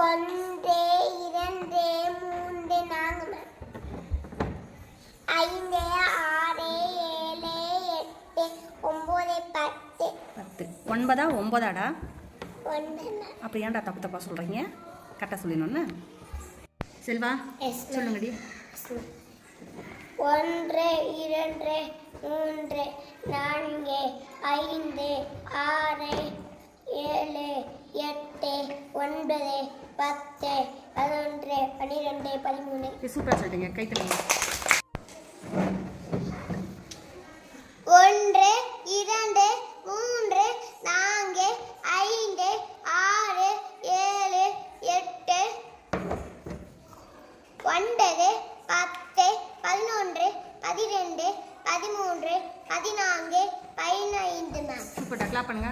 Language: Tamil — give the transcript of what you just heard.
1 2 3 4 மேம். 5 6 7 8 9 10. 10 9ஆ 9ஆடா? 9 மேம். அப்போ ஏன்டா தப்பு தப்பாக சொல்கிறீங்க? கரெக்டாக சொல்லிடணும்னு. செல்வா சொல்லுங்கடி. 1 2 3 4 5 6 7 8 9 10 11 12 13. சூப்பராக சொல்லிட்டீங்க, கை தட்டுங்க. 1 2 3 4 5 6 7 8 9 10 11 12 13 14 15 மேம். சூப்பர்டா, கிளாப் பண்ணுங்க.